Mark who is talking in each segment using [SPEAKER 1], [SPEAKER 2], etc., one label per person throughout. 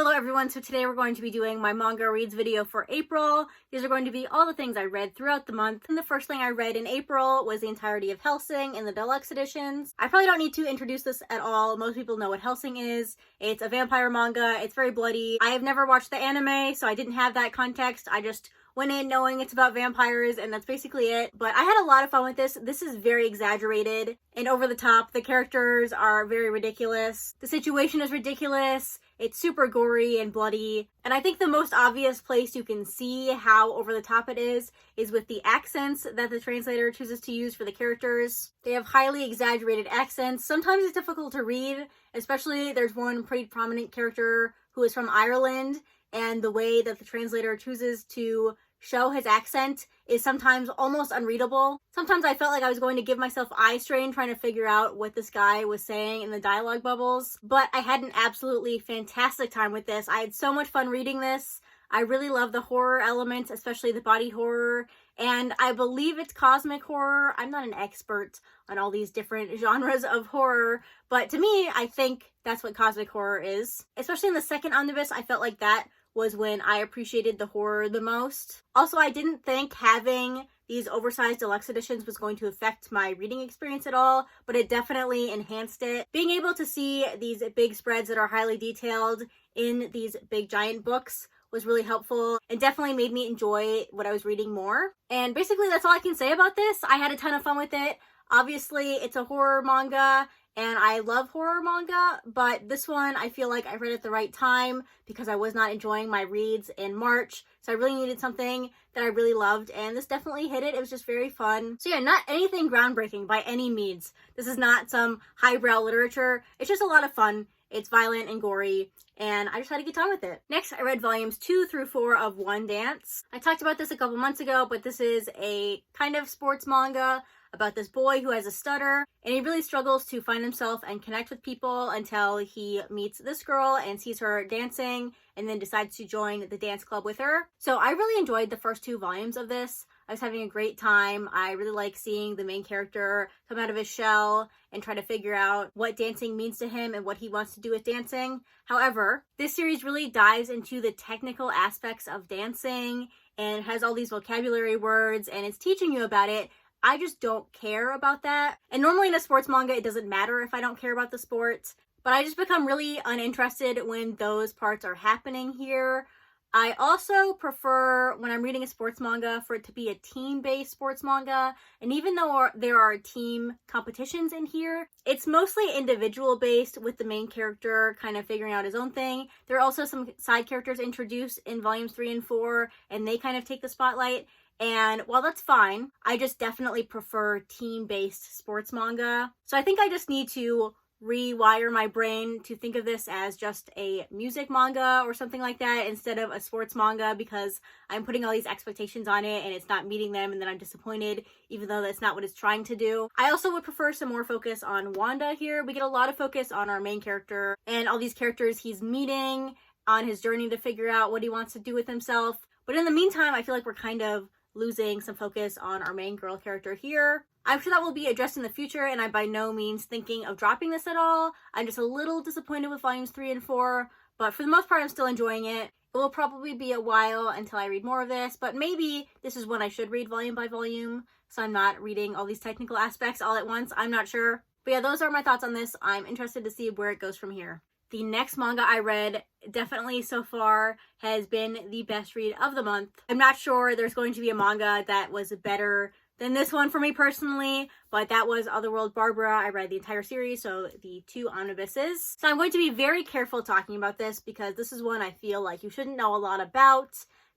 [SPEAKER 1] Hello everyone, so today we're going to be doing my manga reads video for April. These are going to be all the things I read throughout the month. And the first thing I read in April was the entirety of Hellsing in the deluxe editions. I probably don't need to introduce this at all. Most people know what Hellsing is. It's a vampire manga. It's very bloody. I have never watched the anime, so I didn't have that context. I just went in knowing it's about vampires, and that's basically it. But I had a lot of fun with this. This is very exaggerated and over the top. The characters are very ridiculous. The situation is ridiculous. It's super gory and bloody. And I think the most obvious place you can see how over the top it is with the accents that the translator chooses to use for the characters. They have highly exaggerated accents. Sometimes it's difficult to read, especially there's one pretty prominent character who is from Ireland, and the way that the translator chooses to show his accent is sometimes almost unreadable. Sometimes I felt like I was going to give myself eye strain trying to figure out what this guy was saying in the dialogue bubbles. But I had an absolutely fantastic time with this. I had so much fun reading this. I really love the horror elements, especially the body horror. And I believe it's cosmic horror. I'm not an expert on all these different genres of horror, but to me, I think that's what cosmic horror is. Especially in the second omnibus, I felt like that was when I appreciated the horror the most. Also, I didn't think having these oversized deluxe editions was going to affect my reading experience at all, but it definitely enhanced it. Being able to see these big spreads that are highly detailed in these big giant books was really helpful and definitely made me enjoy what I was reading more. And basically that's all I can say about this. I had a ton of fun with it. Obviously, it's a horror manga, and I love horror manga, but this one I feel like I read at the right time because I was not enjoying my reads in March, so I really needed something that I really loved, and this definitely hit it. It was just very fun. So yeah, not anything groundbreaking by any means. This is not some highbrow literature. It's just a lot of fun. It's violent and gory, and I just had a good time with it. Next, I read volumes 2 through 4 of Wandance. I talked about this a couple months ago, but this is a kind of sports manga about this boy who has a stutter, and he really struggles to find himself and connect with people until he meets this girl and sees her dancing and then decides to join the dance club with her. So I really enjoyed the first 2 volumes of this. I was having a great time. I really like seeing the main character come out of his shell and try to figure out what dancing means to him and what he wants to do with dancing. However, this series really dives into the technical aspects of dancing and has all these vocabulary words, and it's teaching you about it. I just don't care about that. And normally in a sports manga, it doesn't matter if I don't care about the sport, but I just become really uninterested when those parts are happening here. I also prefer, when I'm reading a sports manga, for it to be a team-based sports manga. And even though there are team competitions in here, it's mostly individual-based with the main character kind of figuring out his own thing. There are also some side characters introduced in volumes 3 and 4, and they kind of take the spotlight. And while that's fine, I just definitely prefer team-based sports manga. So I think I just need to rewire my brain to think of this as just a music manga or something like that instead of a sports manga, because I'm putting all these expectations on it and it's not meeting them, and then I'm disappointed even though that's not what it's trying to do. I also would prefer some more focus on Wanda here. We get a lot of focus on our main character and all these characters he's meeting on his journey to figure out what he wants to do with himself. But in the meantime, I feel like we're kind of losing some focus on our main girl character here. I'm sure that will be addressed in the future, and I'm by no means thinking of dropping this at all. I'm just a little disappointed with volumes 3 and 4, but for the most part, I'm still enjoying it. It will probably be a while until I read more of this, but maybe this is when I should read volume by volume, so I'm not reading all these technical aspects all at once. I'm not sure. But yeah, those are my thoughts on this. I'm interested to see where it goes from here. The next manga I read, definitely so far, has been the best read of the month. I'm not sure there's going to be a manga that was better than this one for me personally, but that was Otherworld Barbara. I read the entire series, so the 2 omnibuses. So I'm going to be very careful talking about this because this is one I feel like you shouldn't know a lot about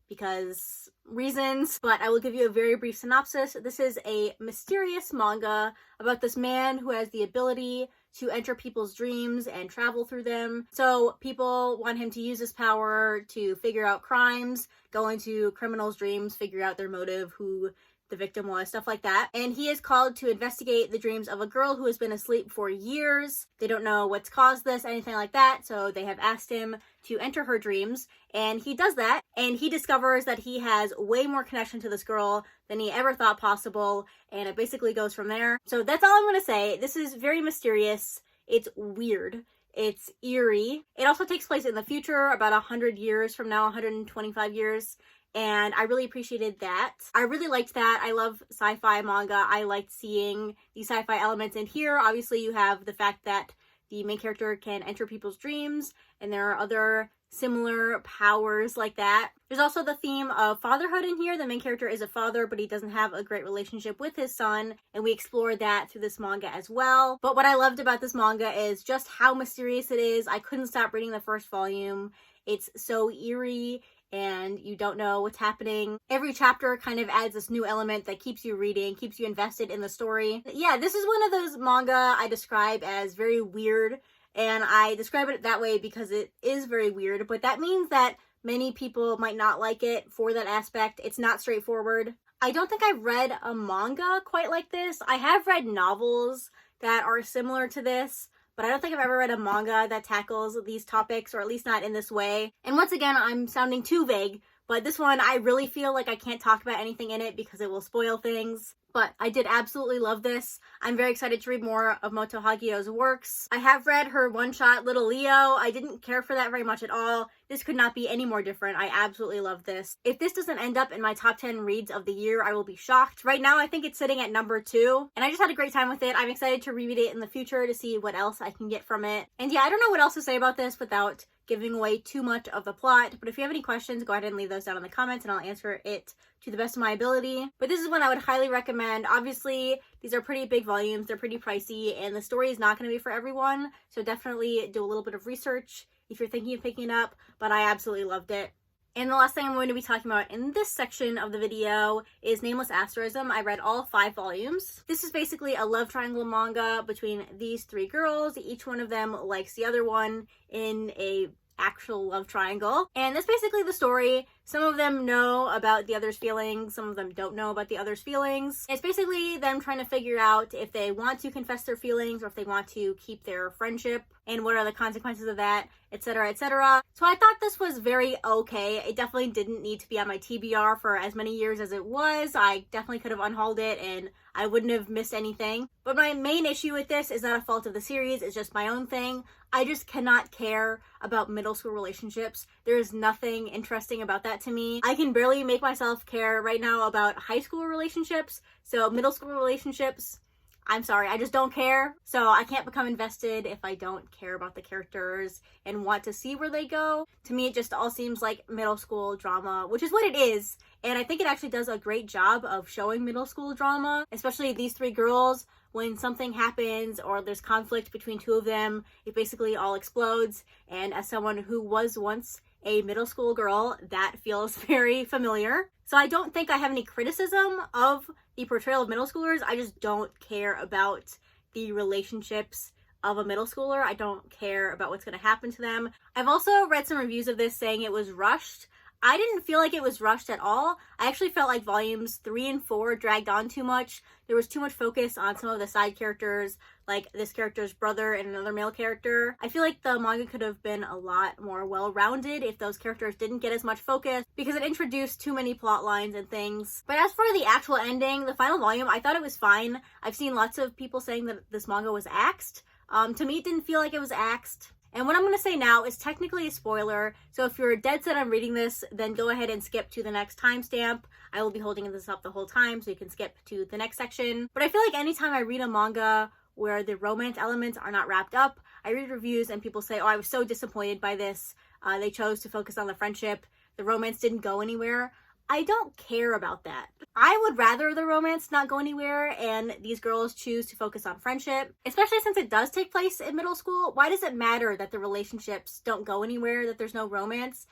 [SPEAKER 1] because reasons, but I will give you a very brief synopsis. This is a mysterious manga about this man who has the ability to enter people's dreams and travel through them. So people want him to use his power to figure out crimes, go into criminals' dreams, figure out their motive, who the victim was, stuff like that. And he is called to investigate the dreams of a girl who has been asleep for years. They don't know what's caused this, anything like that, so they have asked him to enter her dreams, and he does that, and he discovers that he has way more connection to this girl than he ever thought possible, and it basically goes from there. So that's all I'm going to say. This is very mysterious. It's weird. It's eerie. It also takes place in the future, about 100 years from now, 125 years. And I really appreciated that. I really liked that. I love sci-fi manga. I liked seeing these sci-fi elements in here. Obviously, you have the fact that the main character can enter people's dreams, and there are other similar powers like that. There's also the theme of fatherhood in here. The main character is a father, but he doesn't have a great relationship with his son, and we explore that through this manga as well. But what I loved about this manga is just how mysterious it is. I couldn't stop reading the first volume. It's so eerie, and you don't know what's happening. Every chapter kind of adds this new element that keeps you reading, keeps you invested in the story. Yeah, this is one of those manga I describe as very weird, and I describe it that way because it is very weird, but that means that many people might not like it for that aspect. It's not straightforward. I don't think I've read a manga quite like this. I have read novels that are similar to this, but I don't think I've ever read a manga that tackles these topics, or at least not in this way. And once again, I'm sounding too vague, but this one, I really feel like I can't talk about anything in it because it will spoil things. But I did absolutely love this. I'm very excited to read more of Moto Hagio's works. I have read her one-shot Little Leo. I didn't care for that very much at all. This could not be any more different. I absolutely love this. If this doesn't end up in my top 10 reads of the year, I will be shocked. Right now, I think it's sitting at number 2, and I just had a great time with it. I'm excited to reread it in the future to see what else I can get from it. And yeah, I don't know what else to say about this without giving away too much of the plot, but if you have any questions, go ahead and leave those down in the comments and I'll answer it to the best of my ability. But this is one I would highly recommend. Obviously, these are pretty big volumes, they're pretty pricey, and the story is not going to be for everyone, so definitely do a little bit of research if you're thinking of picking it up, but I absolutely loved it. And the last thing I'm going to be talking about in this section of the video is Nameless Asterism. I read all 5 volumes. This is basically a love triangle manga between these 3 girls. Each one of them likes the other one in a actual love triangle. And that's basically the story. Some of them know about the other's feelings, some of them don't know about the other's feelings. It's basically them trying to figure out if they want to confess their feelings or if they want to keep their friendship and what are the consequences of that, etc., etc. So I thought this was very okay. It definitely didn't need to be on my TBR for as many years as it was. I definitely could have unhauled it and I wouldn't have missed anything. But my main issue with this is not a fault of the series, it's just my own thing. I just cannot care about middle school relationships. There is nothing interesting about that to me. I can barely make myself care right now about high school relationships. So middle school relationships, I'm sorry, I just don't care. So I can't become invested if I don't care about the characters and want to see where they go. To me, it just all seems like middle school drama, which is what it is. And I think it actually does a great job of showing middle school drama, especially these 3 girls. When something happens or there's conflict between 2 of them, it basically all explodes. And as someone who was once a middle school girl, that feels very familiar. So I don't think I have any criticism of the portrayal of middle schoolers. I just don't care about the relationships of a middle schooler. I don't care about what's going to happen to them. I've also read some reviews of this saying it was rushed. I didn't feel like it was rushed at all. I actually felt like volumes 3 and 4 dragged on too much. There was too much focus on some of the side characters, like this character's brother and another male character. I feel like the manga could have been a lot more well-rounded if those characters didn't get as much focus, because it introduced too many plot lines and things. But as for the actual ending, the final volume, I thought it was fine. I've seen lots of people saying that this manga was axed. To me, it didn't feel like it was axed. And what I'm going to say now is technically a spoiler, so if you're dead set on reading this, then go ahead and skip to the next timestamp. I will be holding this up the whole time, so you can skip to the next section. But I feel like anytime I read a manga where the romance elements are not wrapped up, I read reviews and people say, oh, I was so disappointed by this. They chose to focus on the friendship. The romance didn't go anywhere. I don't care about that. I would rather the romance not go anywhere and these girls choose to focus on friendship, especially since it does take place in middle school. Why does it matter that the relationships don't go anywhere, that there's no romance?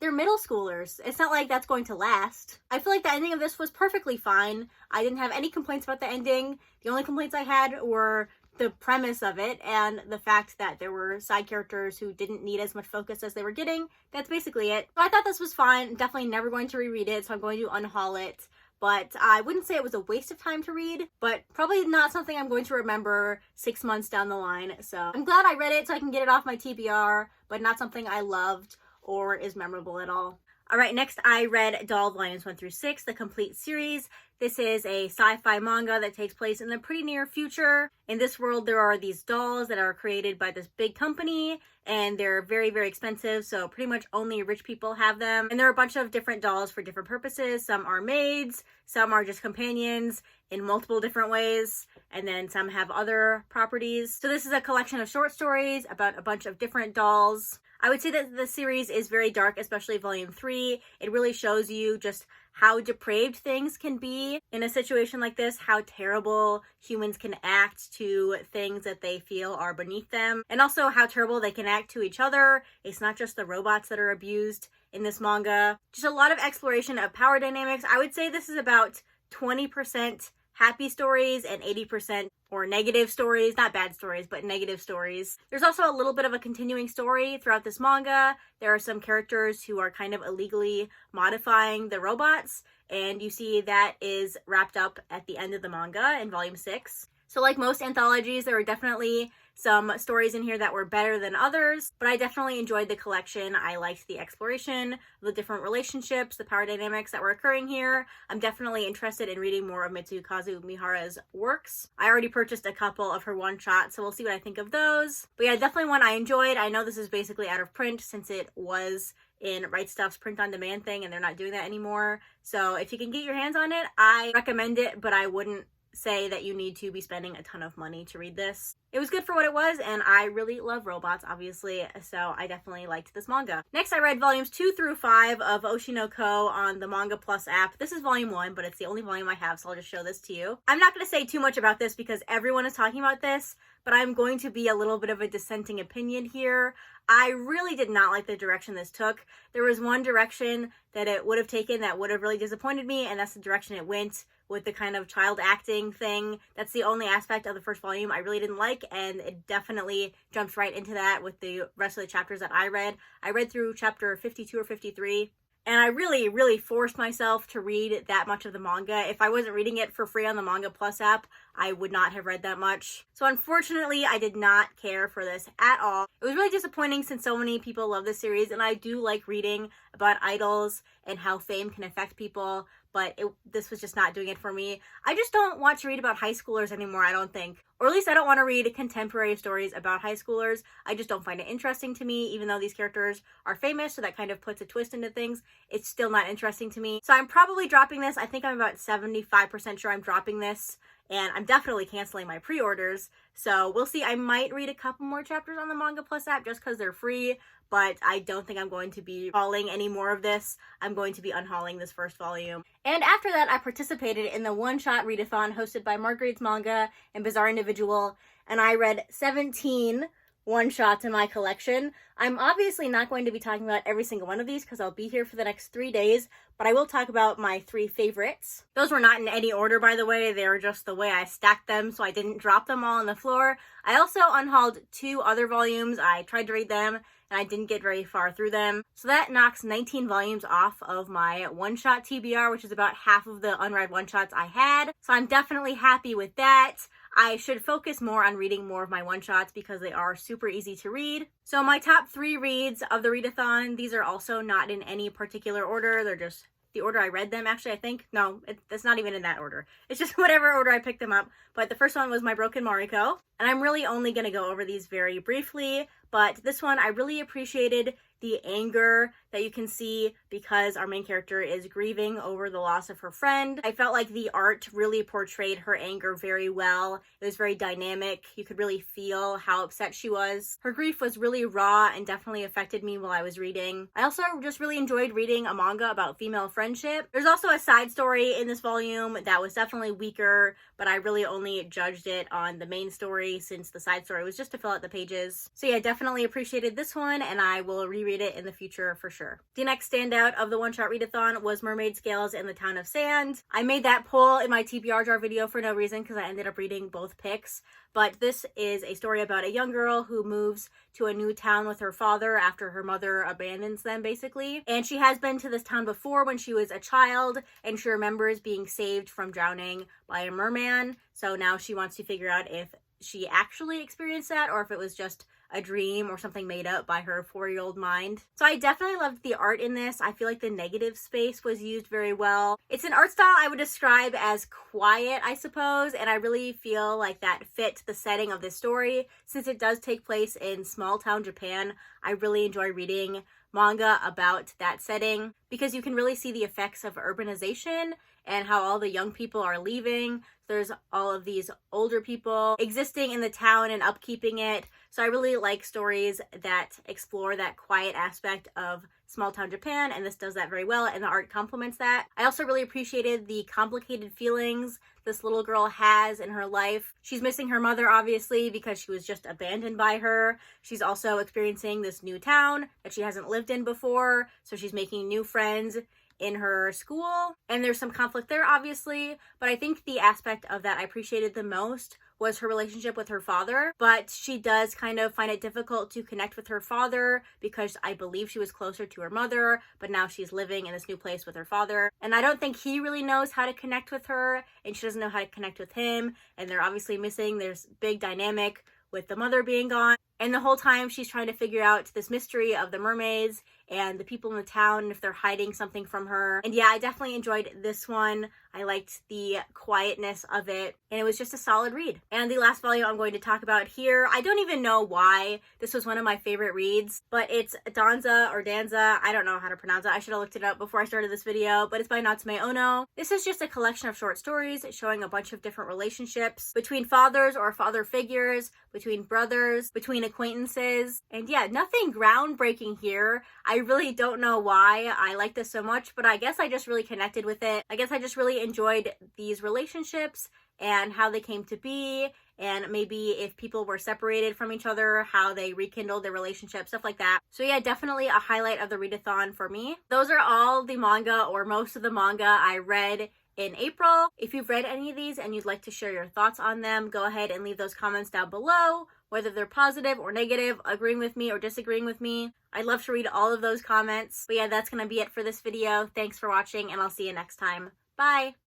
[SPEAKER 1] They're middle schoolers. It's not like that's going to last. I feel like the ending of this was perfectly fine. I didn't have any complaints about the ending. The only complaints I had were the premise of it and the fact that there were side characters who didn't need as much focus as they were getting. That's basically it. So I thought this was fine. Definitely never going to reread it, so I'm going to unhaul it. But I wouldn't say it was a waste of time to read, but probably not something I'm going to remember 6 months down the line. So I'm glad I read it so I can get it off my TBR, but not something I loved or is memorable at all. Alright, next I read Doll Volumes 1 through 6, the complete series. This is a sci-fi manga that takes place in the pretty near future. In this world, there are these dolls that are created by this big company, and they're very, very expensive, so pretty much only rich people have them. And there are a bunch of different dolls for different purposes. Some are maids, some are just companions in multiple different ways, and then some have other properties. So this is a collection of short stories about a bunch of different dolls. I would say that the series is very dark, especially volume 3. It really shows you just how depraved things can be in a situation like this, how terrible humans can act to things that they feel are beneath them, and also how terrible they can act to each other. It's not just the robots that are abused in this manga. Just a lot of exploration of power dynamics. I would say this is about 20% happy stories and 80% or negative stories, not bad stories, but negative stories. There's also a little bit of a continuing story throughout this manga. There are some characters who are kind of illegally modifying the robots, and you see that is wrapped up at the end of the manga in volume 6. So like most anthologies, there are definitely some stories in here that were better than others, but I definitely enjoyed the collection. I liked the exploration, the different relationships, the power dynamics that were occurring here. I'm definitely interested in reading more of Mitsukazu Mihara's works. I already purchased a couple of her one-shots, so we'll see what I think of those. But yeah, definitely one I enjoyed. I know this is basically out of print since it was in Right Stuff's print-on-demand thing, and they're not doing that anymore. So if you can get your hands on it, I recommend it, but I wouldn't say that you need to be spending a ton of money to read this. It was good for what it was, and I really love robots, obviously, so I definitely liked this manga. Next, I read volumes 2 through 5 of Oshi no Ko on the Manga Plus app. This is volume 1, but it's the only volume I have, so I'll just show this to you. I'm not going to say too much about this because everyone is talking about this, but I'm going to be a little bit of a dissenting opinion here. I really did not like the direction this took. There was one direction that it would have taken that would have really disappointed me, and that's the direction it went with the kind of child acting thing. That's the only aspect of the first volume I really didn't like, and it definitely jumps right into that with the rest of the chapters that I read. I read through chapter 52 or 53, and I really, really forced myself to read that much of the manga. If I wasn't reading it for free on the Manga Plus app, I would not have read that much. So unfortunately, I did not care for this at all. It was really disappointing since so many people love this series, and I do like reading about idols and how fame can affect people, but this was just not doing it for me. I just don't want to read about high schoolers anymore, I don't think. Or at least I don't want to read contemporary stories about high schoolers. I just don't find it interesting to me, even though these characters are famous, so that kind of puts a twist into things. It's still not interesting to me. So I'm probably dropping this. I think I'm about 75% sure I'm dropping this, and I'm definitely canceling my pre-orders. So we'll see. I might read a couple more chapters on the Manga Plus app just because they're free, but I don't think I'm going to be hauling any more of this. I'm going to be unhauling this first volume. And after that, I participated in the one-shot readathon hosted by Marguerite's Manga and Bizarre Individual, and I read 17 one-shots in my collection. I'm obviously not going to be talking about every single one of these because I'll be here for the next 3 days, but I will talk about my 3 favorites. Those were not in any order, by the way. They were just the way I stacked them, so I didn't drop them all on the floor. I also unhauled 2 other volumes. I tried to read them, and I didn't get very far through them. So that knocks 19 volumes off of my one-shot TBR, which is about half of the unread one-shots I had. So I'm definitely happy with that. I should focus more on reading more of my one-shots because they are super easy to read. So my top 3 reads of the readathon, these are also not in any particular order. They're just the order I read them, actually, I think. No, that's not even in that order. It's just whatever order I picked them up. But the first one was my Broken Mariko. And I'm really only going to go over these very briefly. But this one, I really appreciated the anger that you can see because our main character is grieving over the loss of her friend. I felt like the art really portrayed her anger very well. It was very dynamic. You could really feel how upset she was. Her grief was really raw and definitely affected me while I was reading. I also just really enjoyed reading a manga about female friendship. There's also a side story in this volume that was definitely weaker, but I really only judged it on the main story since the side story was just to fill out the pages. So yeah, definitely appreciated this one, and I will reread it in the future for sure. The next standout of the one-shot readathon was Mermaid Scales in the Town of Sand. I made that poll in my TBR jar video for no reason because I ended up reading both picks, but this is a story about a young girl who moves to a new town with her father after her mother abandons them, basically. And she has been to this town before when she was a child, and she remembers being saved from drowning by a merman. So now she wants to figure out if she actually experienced that or if it was just a dream or something made up by her 4-year-old mind. So I definitely loved the art in this. I feel like the negative space was used very well. It's an art style I would describe as quiet, I suppose, and I really feel like that fit the setting of this story. Since it does take place in small town Japan, I really enjoy reading manga about that setting because you can really see the effects of urbanization and how all the young people are leaving. There's all of these older people existing in the town and upkeeping it. So I really like stories that explore that quiet aspect of small town Japan, and this does that very well, and the art complements that. I also really appreciated the complicated feelings this little girl has in her life. She's missing her mother, obviously, because she was just abandoned by her. She's also experiencing this new town that she hasn't lived in before, so she's making new friends in her school, and there's some conflict there, obviously, but I think the aspect of that I appreciated the most was her relationship with her father. But she does kind of find it difficult to connect with her father because I believe she was closer to her mother, but now she's living in this new place with her father, and I don't think he really knows how to connect with her, and she doesn't know how to connect with him, and they're obviously missing. There's big dynamic with the mother being gone, and the whole time she's trying to figure out this mystery of the mermaids and the people in the town, if they're hiding something from her. And yeah, I definitely enjoyed this one. I liked the quietness of it, and it was just a solid read. And the last volume I'm going to talk about here, I don't even know why this was one of my favorite reads, but it's Danza or Danza. I don't know how to pronounce it. I should have looked it up before I started this video, but it's by Natsume Ono. This is just a collection of short stories showing a bunch of different relationships between fathers or father figures, between brothers, between acquaintances. And yeah, nothing groundbreaking here. I really don't know why I like this so much, but I guess I just really connected with it. I guess I just really enjoyed these relationships and how they came to be, and maybe if people were separated from each other, how they rekindled their relationship, stuff like that. So yeah, definitely a highlight of the readathon for me. Those are all the manga, or most of the manga I read in April. If you've read any of these and you'd like to share your thoughts on them, go ahead and leave those comments down below, whether they're positive or negative, agreeing with me or disagreeing with me. I'd love to read all of those comments. But yeah, that's gonna be it for this video. Thanks for watching, and I'll see you next time. Bye!